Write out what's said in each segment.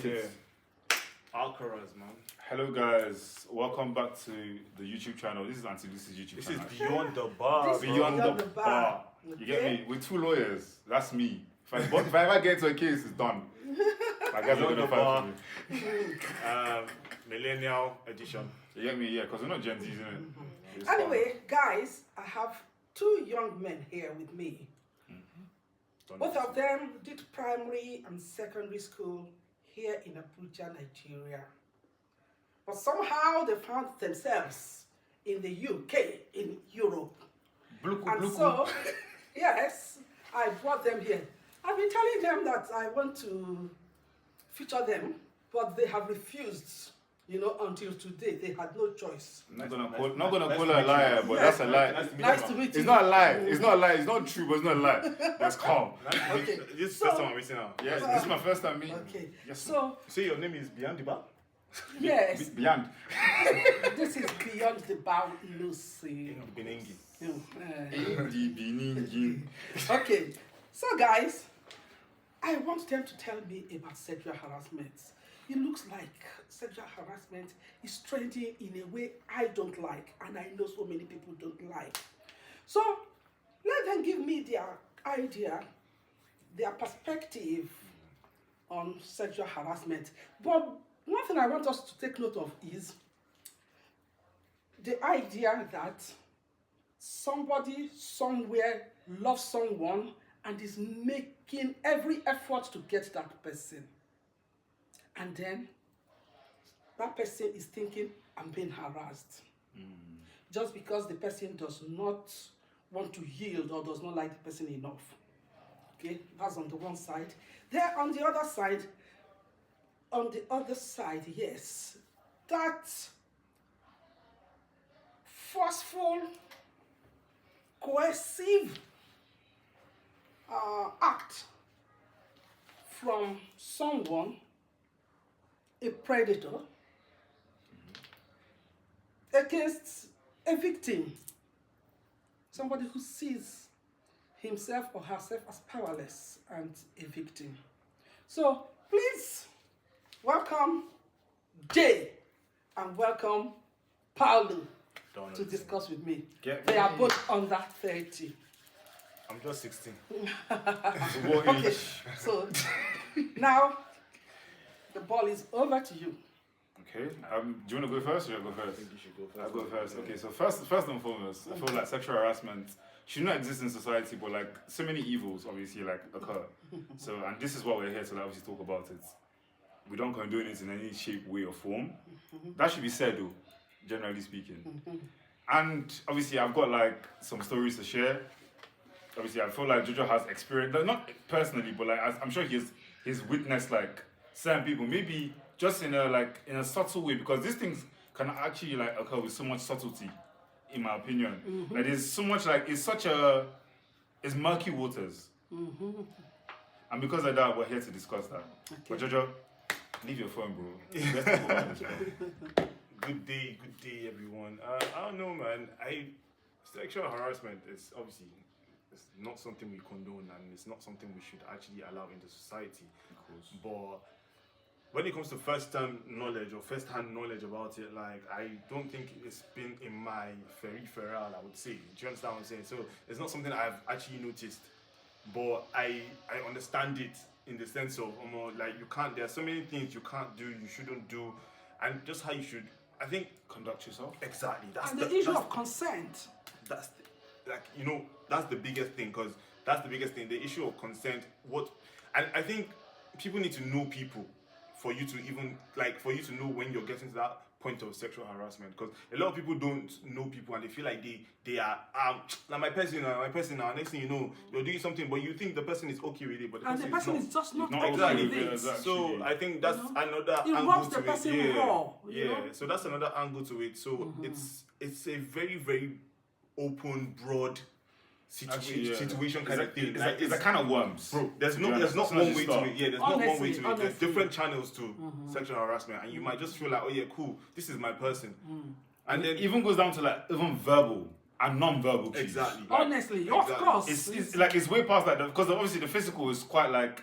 Yeah. Alcaraz, man. Hello guys, welcome back to the YouTube channel. This is Auntie Lucy's YouTube This channel. is Beyond the Bar. This- Beyond Beyond the the bar. Bar. You get me? With two lawyers. That's me. If I ever get into a case, it's done. My guys are Beyond gonna the fight Bar. for me. Millennial edition. You get me? Yeah, because we're not Gen Zs, isn't it? It's Anyway, guys, I have two young men here with me. fun. Both of them did primary and secondary school here in Abuja, Nigeria. But somehow they found themselves in the UK, in Europe. Bluku, And bluku. so, yes, I brought them here. I've been telling them that I want to feature them, but they have refused. Until today, they had no choice. Not gonna call to her a meet liar, you. but Yeah. that's a lie. Nice to meet you. It's not a lie. It's not a lie. It's not true, but it's not a lie. That's calm. Okay. This is So- the first time I'm meeting now. Yes, this is my first time meeting. Okay, Yes, so, Say your name is Beyond the Bar? yes, Beyond. this is Beyond the Bound Lucy. Benengi. The Benin. Okay, so guys, I want them to tell me about sexual harassment. It looks like sexual harassment is trending in a way I don't like, and I know so many people don't like. So let them give me their idea, their perspective on sexual harassment. But one thing I want us to take note of is the idea that somebody somewhere loves someone and is making every effort to get that person. And then that person is thinking, I'm being harassed. Just because the person does not want to yield or does not like the person enough. Okay, that's on the one side. Then on the other side, yes, that forceful, coercive act from someone, a predator, against a victim, somebody who sees himself or herself as powerless and a victim. So please welcome Jay and welcome Paulo to discuss with me. Get They are me. both under 30. I'm just 16. What Okay, age? so now the ball is over to you. Okay. Do you want to go first or you go I first? think you should go first. I'll go first. Okay, so first and foremost, I feel like sexual harassment should not exist in society, but like so many evils obviously like occur. So, and this is what we're here to like, obviously talk about it. We don't condone it in any shape, way, or form. That should be said though, generally speaking. And obviously, I've got like some stories to share. Obviously, I feel like Jojo has experience, like, not personally, but like I'm sure he's witnessed like certain people, maybe just in a subtle way, because these things can actually like occur with so much subtlety, in my opinion. Like there's so much like it's murky waters, and because of that, we're here to discuss that. But Jojo, leave your phone, bro. Let's talk about this, bro. Good day, everyone. I don't know, man. Sexual harassment is obviously it's not something we condone, and it's not something we should actually allow into society. Of course. But when it comes to first-hand knowledge or first-hand knowledge about it, like I don't think it's been in my peripheral, I would say. Do you understand what I'm saying? So it's not something I've actually noticed, but I understand it in the sense of like you can't. There are so many things you can't do, you shouldn't do, and just how you should. I think Conduct yourself. exactly. That's And the issue of consent. that's that's the biggest thing, because that's the biggest thing, the issue of consent. And I think people need to know people for you to even for you to know when you're getting to that point of sexual harassment, because a lot of people don't know people and they feel like they are like my person now, next thing you know you're doing something but you think the person is okay with it, but And the person is just not not okay exactly with it. exactly. so I think that's another It angle rubs to the it. person Yeah, raw, yeah. you know? So that's another angle to it. So it's a very, very open, broad Actually, yeah. situation kind of thing. It's a kind of worms, bro. There's to be not honest. one It's not way just to start. it. Yeah, there's not one way Honestly, to it. There's honestly. different channels to sexual harassment, and you might just feel like, oh yeah, cool, this is my person, and then it even goes down to like even verbal and non-verbal cues. exactly. Honestly, of Exactly. course. It's like it's way past that because obviously the physical is quite like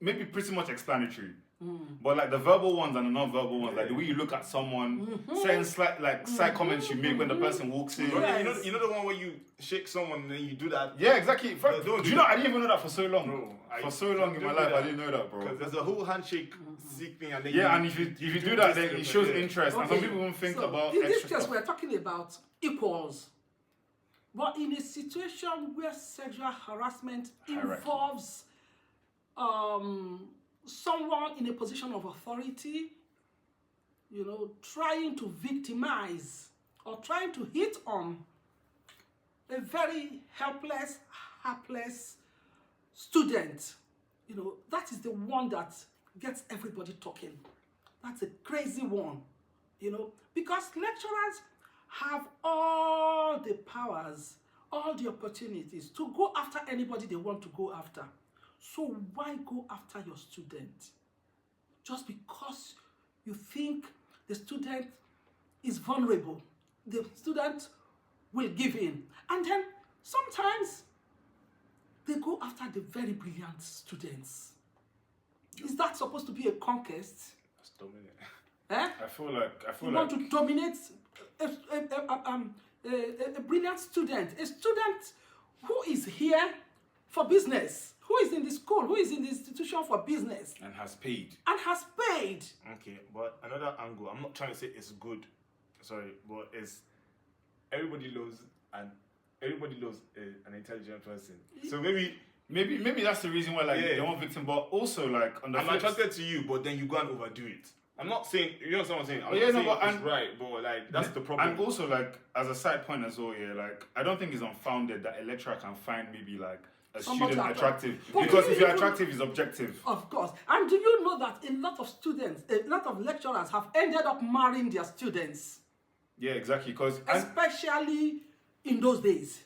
maybe pretty much explanatory. But like the verbal ones and the non-verbal ones, like the way you look at someone, certain side comments you make when the person walks in. You know the one where you shake someone and then you do that. Yeah, exactly. Don't Do do you know? that. I didn't even know that for so long. Bro, For so long in my life, I didn't know that, bro. Because there's a whole handshake sick thing, and then Yeah, and if you do that, then it shows interest. And some Okay. people won't think So, about in this extra case, stuff. we're talking about equals. But in a situation where sexual harassment Hierarchy. involves someone in a position of authority, you know, trying to victimize or trying to hit on a very helpless, hapless student, you know, that is the one that gets everybody talking. That's a crazy one, you know, because lecturers have all the powers, all the opportunities to go after anybody they want to go after. So why go after your student? Just because you think the student is vulnerable, the student will give in. And then sometimes they go after the very brilliant students. Is that supposed to be a conquest? That's dominant. Eh? I feel like You want to dominate a brilliant student, a student who is here for business, who is in the school, who is in the institution for business, and has paid. and has paid. Okay, but another angle, I'm not trying to say it's good, sorry, but it's everybody loves an intelligent person. So Maybe that's the reason why like Yeah. they want victim, but also like on the I'm flip attracted to you, but then you go and overdo it. I'm not saying, you know what I'm saying? I'm yeah, not no, saying but- it's and- right, but like that's the problem. And also like as a side point as well, yeah, like I don't think it's unfounded that a lecturer can find maybe like a Somebody student attractive. But Because do if you you're even- attractive, it's objective. Of course. And do you know that a lot of students, a lot of lecturers have ended up marrying their students, Yeah, exactly. Because especially in those days?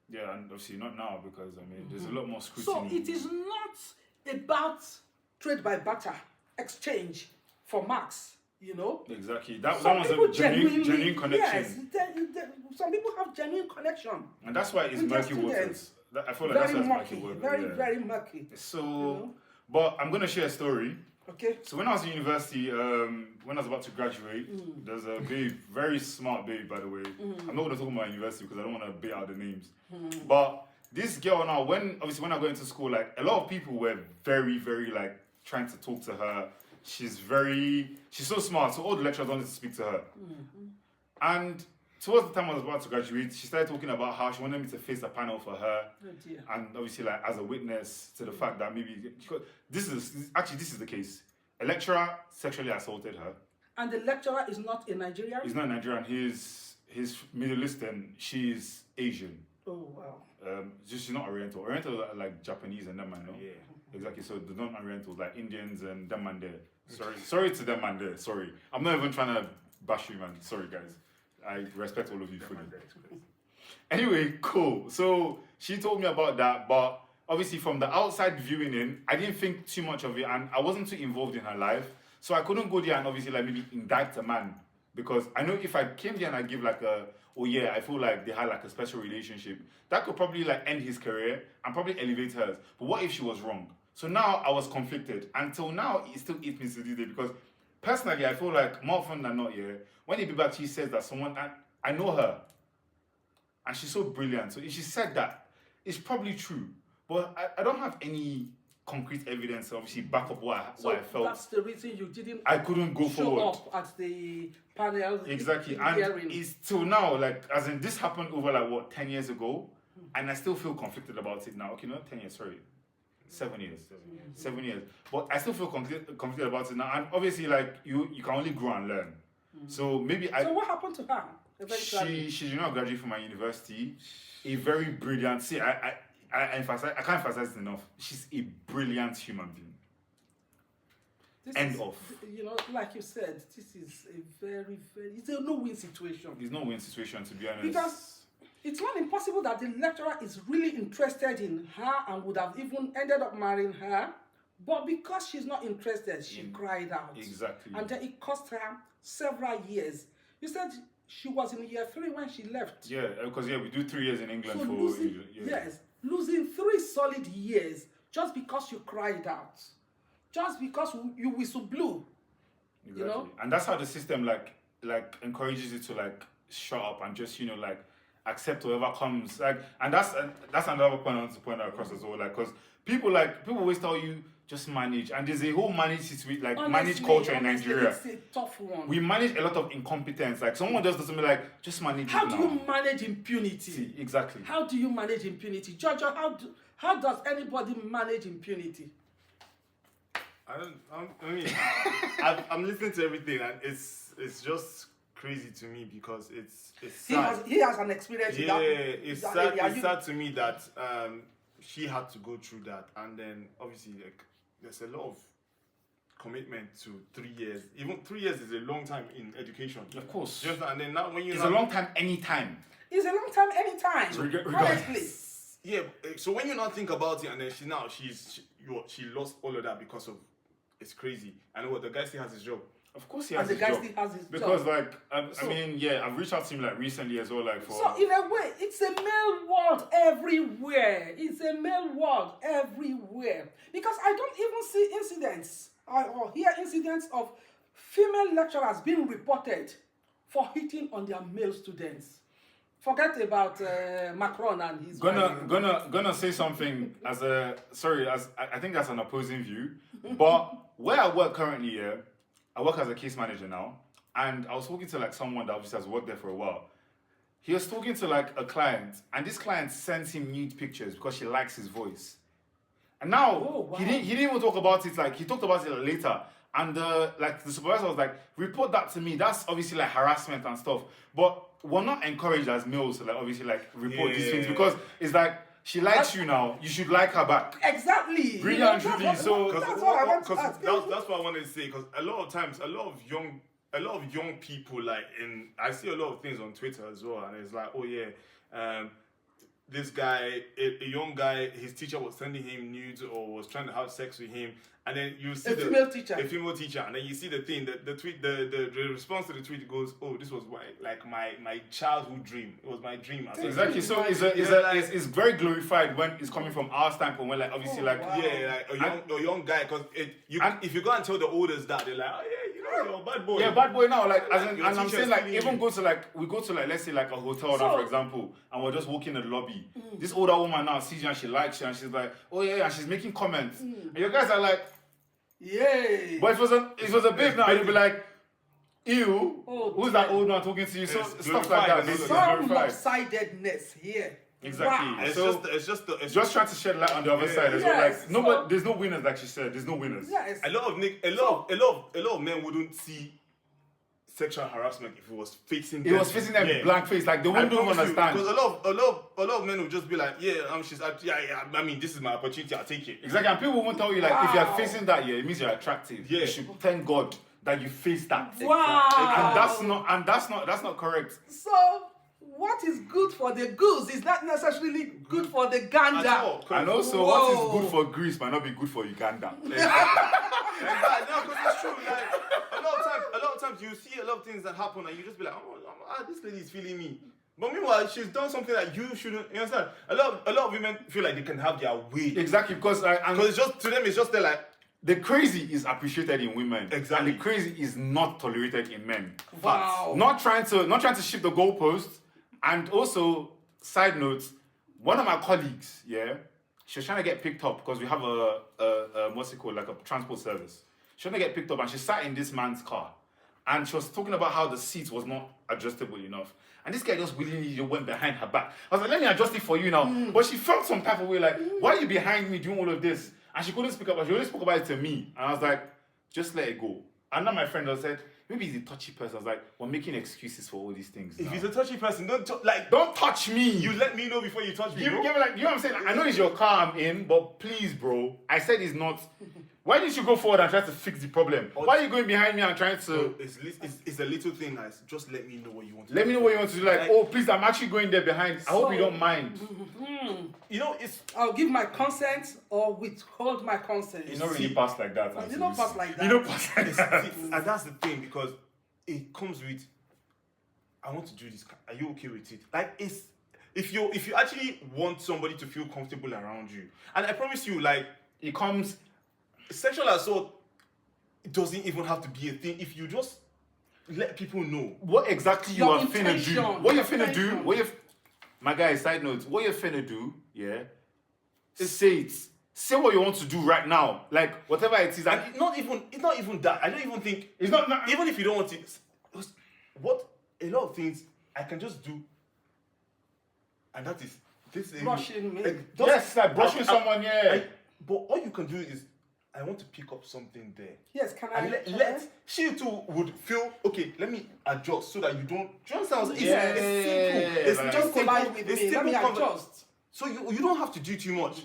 yeah, and obviously not now because I mean there's a lot more So scrutiny. it is not about trade by barter, exchange for marks, you know? Exactly. That Some was people a genuine connection. Yes, some people have genuine connection. And that's why it's With their murky waters. students. I feel like that's Very why it's murky, murky waters. very, yeah. very murky. So, know? but I'm gonna share a story. Okay? So when I was in university, when I was about to graduate, there's a babe, very smart babe, by the way. I'm not gonna talk about university because I don't want to bait out the names. But this girl now, when I got into school, like a lot of people were very, very like trying to talk to her. She's so smart, so all the lecturers wanted to speak to her. And towards the time I was about to graduate, she started talking about how she wanted me to face a panel for her. Oh dear. And obviously, like as a witness to the fact that maybe this is the case. A lecturer sexually assaulted her. And the lecturer is not a Nigerian? He's not Nigerian. He's Middle Eastern. She's Asian. Oh, wow. She's not Oriental. Oriental are like Japanese and them man, no? Yeah. Exactly. So the non-Orientals like Indians and them man there. Sorry to them man there. Sorry. I'm not even trying to bash you, man. Sorry, guys. I respect all of you fully. Anyway, cool. So she told me about that, but obviously from the outside viewing in, I didn't think too much of it, and I wasn't too involved in her life, so I couldn't go there and obviously like maybe indict a man, because I know if I came there and I give like oh yeah, I feel like they had like a special relationship, that could probably like end his career and probably elevate hers. But what if she was wrong? So now I was conflicted. Until now, it still eats me to this day, because personally, I feel like more often than not, yeah, when the people actually says that someone, I know her, and she's so brilliant. So if she said that, it's probably true. But I don't have any concrete evidence to obviously back up what I felt. That's the reason you didn't I couldn't go show forward. up at the panel. Exactly. And hearing. it's till now, like, as in this happened over like what, 10 years ago, and I still feel conflicted about it now. Okay, not 10 years, sorry. 7 years. 7 years. But I still feel conflicted about it now. And obviously, like, you can only grow and learn. So maybe So what happened to her? Eventually? she did not graduate from my university. A very brilliant, see, I can't emphasize it enough. She's a brilliant human being. End of. You know, like you said, this is a very, it's a no-win situation. There's no win situation, to be honest. Because it's not impossible that the lecturer is really interested in her and would have even ended up marrying her, but because she's not interested, she cried out. Exactly. And then it cost her several years. You said she was in year 3 when she left. Yeah, because we do 3 years in England So for losing 3 solid years just because you cried out. just because you whistle blew. Exactly. You know? And that's how the system like encourages you to like shut up and just, you know, like accept whatever comes. Like, and that's another point I want to point out across as well. Like, because people always tell you just manage, and there's a whole manage situation, like manage culture in Nigeria. It's a tough one. We manage a lot of incompetence. Like someone just does something like just manage. How it do now. you manage impunity? See, exactly. How do you manage impunity? Jojo, how does anybody manage impunity? I'm listening to everything, and it's just crazy to me because it's sad. He has an experience. Yeah, in it's that sad. area. It's sad to me that she had to go through that, and then obviously like there's a lot of commitment to 3 years. Even 3 years is a long time in education. Of course. Just, and then now when you It's a long time anytime. It's a long time, anytime. Honestly. Yeah, so when you now think about it, and then she lost all of that because of, it's crazy. And what, the guy still has his job. Of course he has And the his guy job. still has his Because job. like I mean, yeah, I've reached out to him like recently as well, like for So in a way, it's a male world everywhere. It's a male world everywhere. Because I don't even see incidents or hear incidents of female lecturers being reported for hitting on their male students. Forget about Macron and his wife. gonna say something as I think that's an opposing view. But where I work currently, yeah, I work as a case manager now, and I was talking to like someone that obviously has worked there for a while. He was talking to like a client, and this client sent him nude pictures because she likes his voice. And now he didn't even talk about it. Like he talked about it later, and the supervisor was like, "Report that to me." That's obviously like harassment and stuff. But we're not encouraged as males to like obviously like report these things because it's like she likes you now, you should like her back. Exactly. Really and truly. So that's what I want to ask. That's what I wanted to say. Because a lot of times, a lot of young people, like I see a lot of things on Twitter as well, and it's like, oh yeah, this guy, a young guy, his teacher was sending him nudes or was trying to have sex with him, and then you see a female teacher, and then you see the thing, the tweet, the response to the tweet goes, oh, this was my childhood dream. It was my dream. Exactly. So it's very glorified when it's coming from our standpoint. When like obviously a young guy, because if you go and tell the olders that, they're like, oh yeah, you know, you're a bad boy. Yeah, bad boy now. Like and I'm saying like even you. go to let's say like a hotel now, for example, and we're just walking in the lobby. This older woman now sees you and she likes you and she's like, oh yeah, and she's making comments. And your guys are like, yay. but it was a babe now, you'd be like, ew, who's that old man talking to you? So stuff like that. There's some lopsidedness here. Exactly. Wow. It's just trying to shed light on the other side as well. Like there's no winners, like she said. There's no winners. Yes. A lot of men wouldn't see sexual harassment if it was facing them. It was facing them blank face, like they wouldn't even understand. Because a lot of men would just be like, I mean, this is my opportunity, I'll take it. Exactly, and people won't tell you like if you're facing that, it means you're attractive. Yeah. You should thank God that you face that. Wow. And that's not correct. So what is good for the goose is not necessarily good for the gander. And also, what is good for Greece might not be good for Uganda. Exactly. No, because it's true. Like a lot of times you see a lot of things that happen and you just be like, this lady is feeling me. But meanwhile, she's done something that you shouldn't. You understand? A lot of women feel like they can have their way. Exactly, because it's just to them, it's just they're like. The crazy is appreciated in women. Exactly. And the crazy is not tolerated in men. Wow. Not trying to shift the goalposts. And also, side notes, one of my colleagues, she was trying to get picked up because we have a what's it called, like a transport service. She was trying to get picked up and she sat in this man's car. And she was talking about how the seat was not adjustable enough. And this guy just willingly went behind her back. I was like, let me adjust it for you now. But she felt some type of way, like, why are you behind me doing all of this? And she couldn't speak up, but she only spoke about it to me. And I was like, just let it go. And then my friend said, maybe he's a touchy person. I was like, we're making excuses for all these things. If now. he's a touchy person, don't touch me. You let me know before you touch me. You know what I'm saying? I know it's your car I'm in, but please, bro. I said it's not. Why didn't you go forward and try to fix the problem? Why are you going behind me and trying to... It's a little thing, guys. Just let me know what you want to do. Let me know what you want to do. Like, oh, please, I'm actually going there behind. I hope you don't mind. You know, I'll give my consent or withhold my consent. You don't really pass like that. You don't pass like that. You don't pass like that. And that's the thing, because it comes with, I want to do this. Are you okay with it? Like, if you actually want somebody to feel comfortable around you, and I promise you, like, it comes... sexual assault doesn't even have to be a thing if you just let people know. What exactly you Your are finna do? intention, What your you're finna do? intention. What you, my guy? Side note: what you're finna do? Yeah, say it. Say what you want to do right now. Like whatever it is. And it's not even that. I don't even think It's not. even if you don't want it. What a lot of things I can just do, and that is this. Brushing me. Yes, like brushing someone. Yeah. But all you can do is, I want to pick up something there. Yes, can I? And let she too would feel okay. Let me adjust so that you don't. Do you understand? It's Yeah, simple. It's like- just Don't collide simple. with It's me. Let me simple adjust. So you don't have to do too much.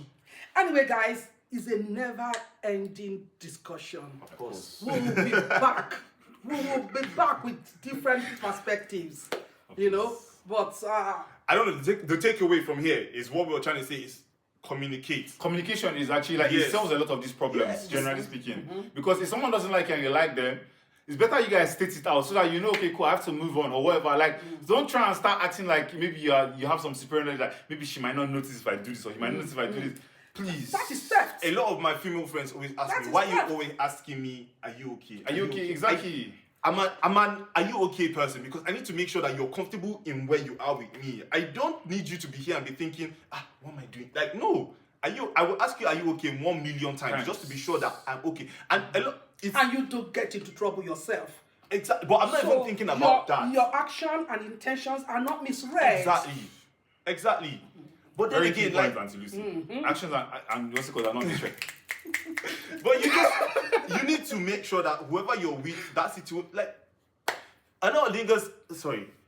Anyway, guys, it's a never-ending discussion. Of course. We will be back. We will be back with different perspectives. You know, but I don't know. The takeaway from here is what we were trying to say is communicate. Communication is actually like Yes. it solves a lot of these problems, Yes. generally speaking. Because if someone doesn't like you and you like them, it's better you guys state it out so that you know, okay, cool, I have to move on or whatever. Like, don't try and start acting like maybe you have some superiority, like maybe she might not notice if I do this or he might notice if I do this. Please. that is theft. A lot of my female friends always ask That me, is why theft. you always asking me, are you okay? Are you okay? Exactly. I'm an are you okay person, because I need to make sure that you're comfortable in where you are with me. I don't need you to be here and be thinking, what am I doing? Like, no. I will ask you, are you okay 1 million times just to be sure that I'm okay. And a lot And you don't get into trouble yourself. exactly, but I'm not even thinking about that. Your action and intentions are not misread. Exactly. But then Very key again, point, like, Auntie Lucy. Actions and what's it called are not misread. but you need to make sure that whoever you're with, that situation, like, a lot of niggas,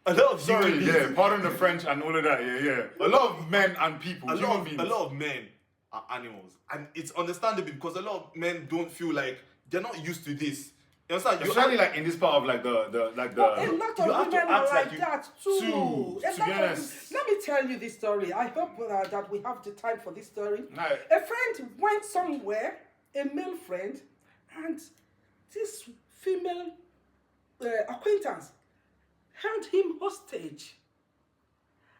a lot of Sorry, human yeah, beings, pardon the French and all of that, yeah. A lot of men and people, human beings. a lot of men are animals, and it's understandable because a lot of men don't feel like they're not used to this. You understand? Especially like in this part of like the But a lot you of have to women are act like like you- that too. too, A to lot be of- honest. Let me tell you this story. I hope that we have the time for this story. Right. A friend went somewhere, a male friend, and this female acquaintance held him hostage.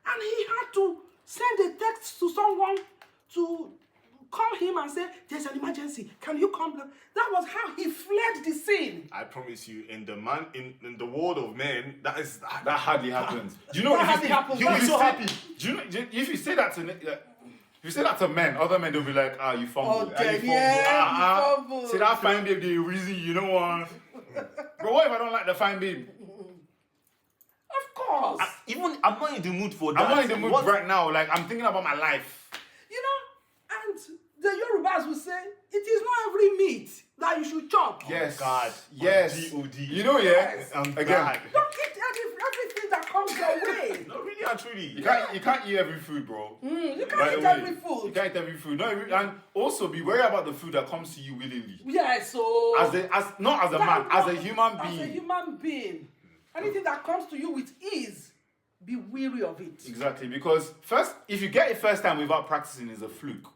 And he had to send a text to someone to call him and say, there's an emergency. Can you come? That was how he fled the scene. I promise you, in the world of men, that hardly happens. Do you know That if hardly you, happens. you You'll will be be so so happy. happy? Do you know if you say that to if you say that to men, other men they'll be like, you fumbled. Okay, you fumbled. yeah, you fumbled. See that fine babe, the reason you know what? Bro, what if I don't like the fine babe? Of course. I'm not in the mood for that. I'm not in the mood What- right now. Like I'm thinking about my life. You know, and the Yorubas will say, it is not every meat that you should chop. Yes. God. Yes. God. You know, yeah. Yes. I'm Again. glad. Don't eat everything that comes your way. No, really and truly. You can't eat every food, bro. You By can't the eat way, every You food. can't eat every food. Not every, and also be wary about the food that comes to you willingly. Yeah, so... Not as a man, as a human being. As a human being. Anything that comes to you with ease, be weary of it. Exactly, because first, if you get it first time without practicing, it's a fluke.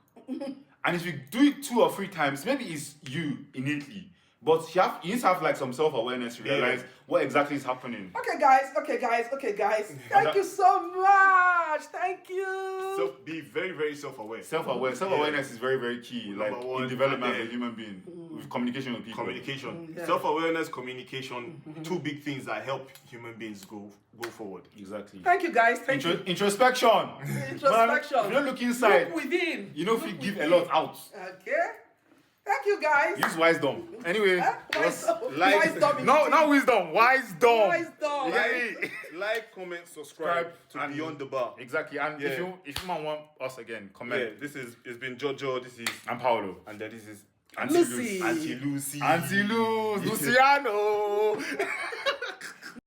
And if you do it 2 or 3 times, maybe it's you innately. But you need to have like some self-awareness to realize what exactly is happening. Okay, guys. Thank you so much. Thank you. So be very, very self-aware. Self-awareness is very, very key, like Number one, in development and as a human being, with communication with people. Communication. Yeah. Self-awareness, communication, 2 big things that help human beings go forward. Exactly. Thank you, guys. Thank you. Introspection. Introspection. If you don't look inside, Look within. you know if you give a lot out. Okay. Thank you, guys. Use wisdom. Anyway, Wisdom. like- Wisdom. no, not wisdom, wisdom. Wisdom. Like, comment, subscribe to and- Beyond the Bar. Exactly. And Yeah. if you man want us again, Yeah, comment. it's been Jojo, this is, I'm Paolo. and then this is Lucy. Auntie Lucy. Auntie Luz, Luciano.